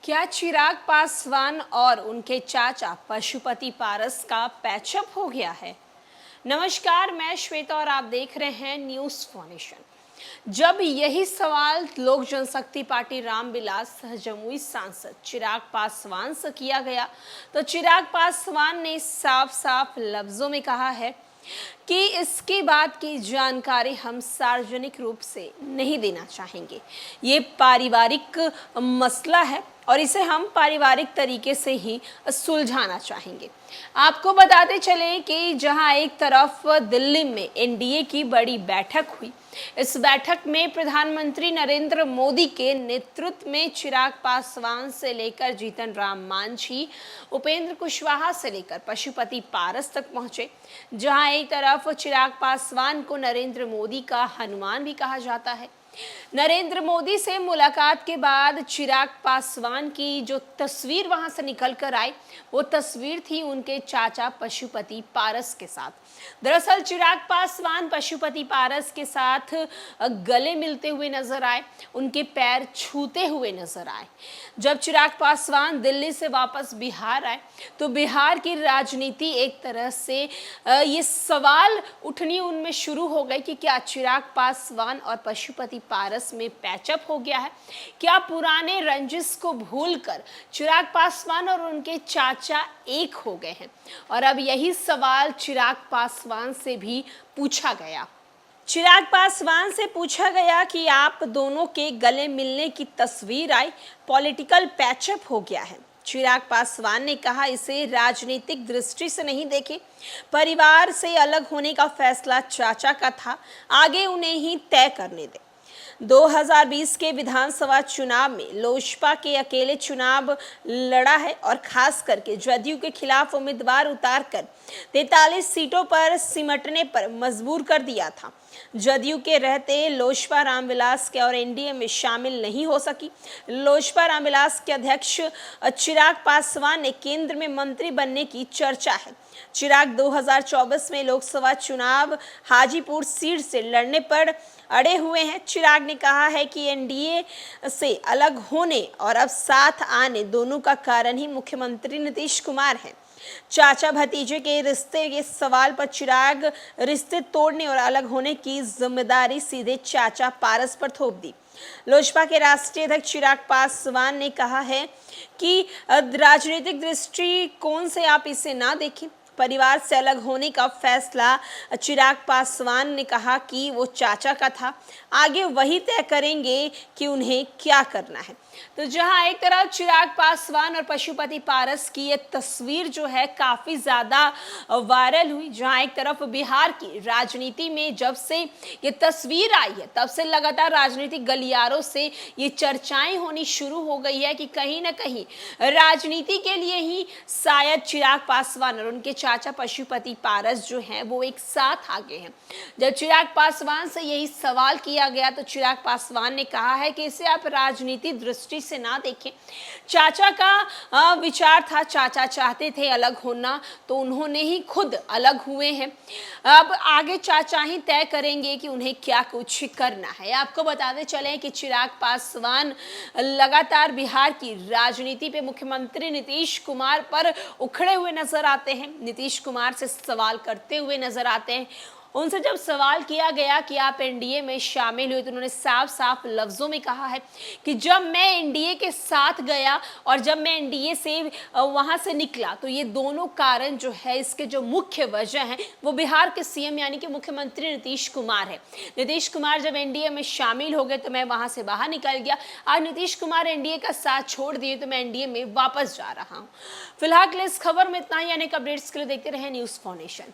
क्या चिराग पासवान और उनके चाचा पशुपति पारस का पैचअप हो गया है? नमस्कार, मैं श्वेता और आप देख रहे हैं न्यूज़ फाउंडेशन। जब यही सवाल लोक जनशक्ति पार्टी रामविलास जमुई सांसद चिराग पासवान से किया गया, तो चिराग पासवान ने साफ साफ लफ्जों में कहा है कि इसकी बात की जानकारी हम सार्वजनिक रूप से नहीं देना चाहेंगे। ये पारिवारिक मसला है और इसे हम पारिवारिक तरीके से ही सुलझाना चाहेंगे। आपको बताते चलें कि जहां एक तरफ दिल्ली में एनडीए की बड़ी बैठक हुई, इस बैठक में प्रधानमंत्री नरेंद्र मोदी के नेतृत्व में चिराग पासवान से लेकर जीतन राम मांझी, उपेंद्र कुशवाहा से लेकर पशुपति पारस तक पहुंचे। जहां एक तरफ चिराग पासवान को नरेंद्र मोदी का हनुमान भी कहा जाता है। नरेंद्र मोदी से मुलाकात के बाद चिराग पासवान की जो तस्वीर वहां से निकल कर आई, वो तस्वीर थी उनके चाचा पशुपति पारस के साथ। दरअसल चिराग पासवान पशुपति पारस के साथ गले मिलते हुए नजर आए, उनके पैर छूते हुए नजर आए। जब चिराग पासवान दिल्ली से वापस बिहार आए, तो बिहार की राजनीति एक तरह से ये सवाल उठनी उनमें शुरू हो गई कि क्या चिराग पासवान और पशुपति पारस में पैचअप हो गया है? क्या पुराने रंजिश को भूलकर चिराग पासवान और उनके चाचा एक हो गए हैं? और अब यही सवाल चिराग पासवान से भी पूछा गया। चिराग पासवान से पूछा गया कि आप दोनों के गले मिलने की तस्वीर आई, पॉलिटिकल पैचअप हो गया है। चिराग पासवान ने कहा, इसे राजनीतिक दृष्टि से नहीं देखें, परिवार से अलग होने का फैसला चाचा का था, आगे उन्हें ही तय करने दें। 2020 के विधानसभा चुनाव में लोजपा के अकेले चुनाव लड़ा है और खास करके जदयू के खिलाफ उम्मीदवार उतारकर 43 सीटों पर सिमटने पर मजबूर कर दिया था। जदयू के रहते लोजपा रामविलास के और एनडीए में शामिल नहीं हो सकी। लोजपा रामविलास के अध्यक्ष चिराग पासवान ने केंद्र में मंत्री बनने की चर्चा है। चिराग 2024 में लोकसभा चुनाव हाजीपुर सीट से लड़ने पर अड़े हुए हैं। चिराग ने कहा है कि एनडीए से अलग होने और अब साथ आने दोनों का कारण ही मुख्यमंत्री नीतीश कुमार हैं। चाचा भतीजे के रिश्ते के सवाल पर चिराग रिश्ते तोड़ने और अलग होने की जिम्मेदारी सीधे चाचा पारस पर थोप दी। लोजपा के राष्ट्रीय अध्यक्ष चिराग पासवान ने कहा है कि राजनीतिक दृष्टिकोण से आप इसे ना देखें, परिवार से अलग होने का फैसला चिराग पासवान ने कहा कि वो चाचा का था, आगे वही तय करेंगे कि उन्हें क्या करना है। तो जहां एक तरफ चिराग पासवान और पशुपति पारस की ये तस्वीर जो है काफी ज्यादा वायरल हुई, जहां एक तरफ बिहार की राजनीति में जब से ये तस्वीर आई है, तब से लगातार राजनीतिक गलियारों से ये चर्चाएं होनी शुरू हो गई है कि कहीं ना कहीं राजनीति के लिए ही शायद चिराग पासवान और उनके चाचा पशुपति पारस जो हैं वो एक साथ आ गए हैं। जब चिराग पासवान से यही सवाल किया गया, तो चिराग पासवान ने कहा है कि इसे आप राजनीति दृष्टि से ना देखें। चाचा का विचार था, चाचा चाहते थे अलग होना, तो उन्होंने ही खुद अलग हुए हैं। अब आगे चाचा ही तय करेंगे कि उन्हें क्या कुछ करना है। आपको बताते चलें कि चिराग पासवान लगातार बिहार की राजनीति पे मुख्यमंत्री नीतीश कुमार पर उखड़े हुए नजर आते हैं, नीतीश कुमार से सवाल करते हुए नजर आते हैं। उनसे जब सवाल किया गया कि आप एनडीए में शामिल हुए, तो उन्होंने साफ साफ लफ्जों में कहा है कि जब मैं एनडीए के साथ गया और जब मैं एनडीए से वहां से निकला, तो ये दोनों कारण जो है, इसके जो मुख्य वजह है वो बिहार के सीएम यानी कि मुख्यमंत्री नीतीश कुमार है। नीतीश कुमार जब एनडीए में शामिल हो गए तो मैं वहां से बाहर निकल गया। आज नीतीश कुमार एनडीए का साथ छोड़ दिए तो मैं एनडीए में वापस जा रहा हूँ। फिलहाल इस खबर में इतना ही। अनेक अपडेट्स के लिए देखते रहे न्यूज़ फाउंडेशन।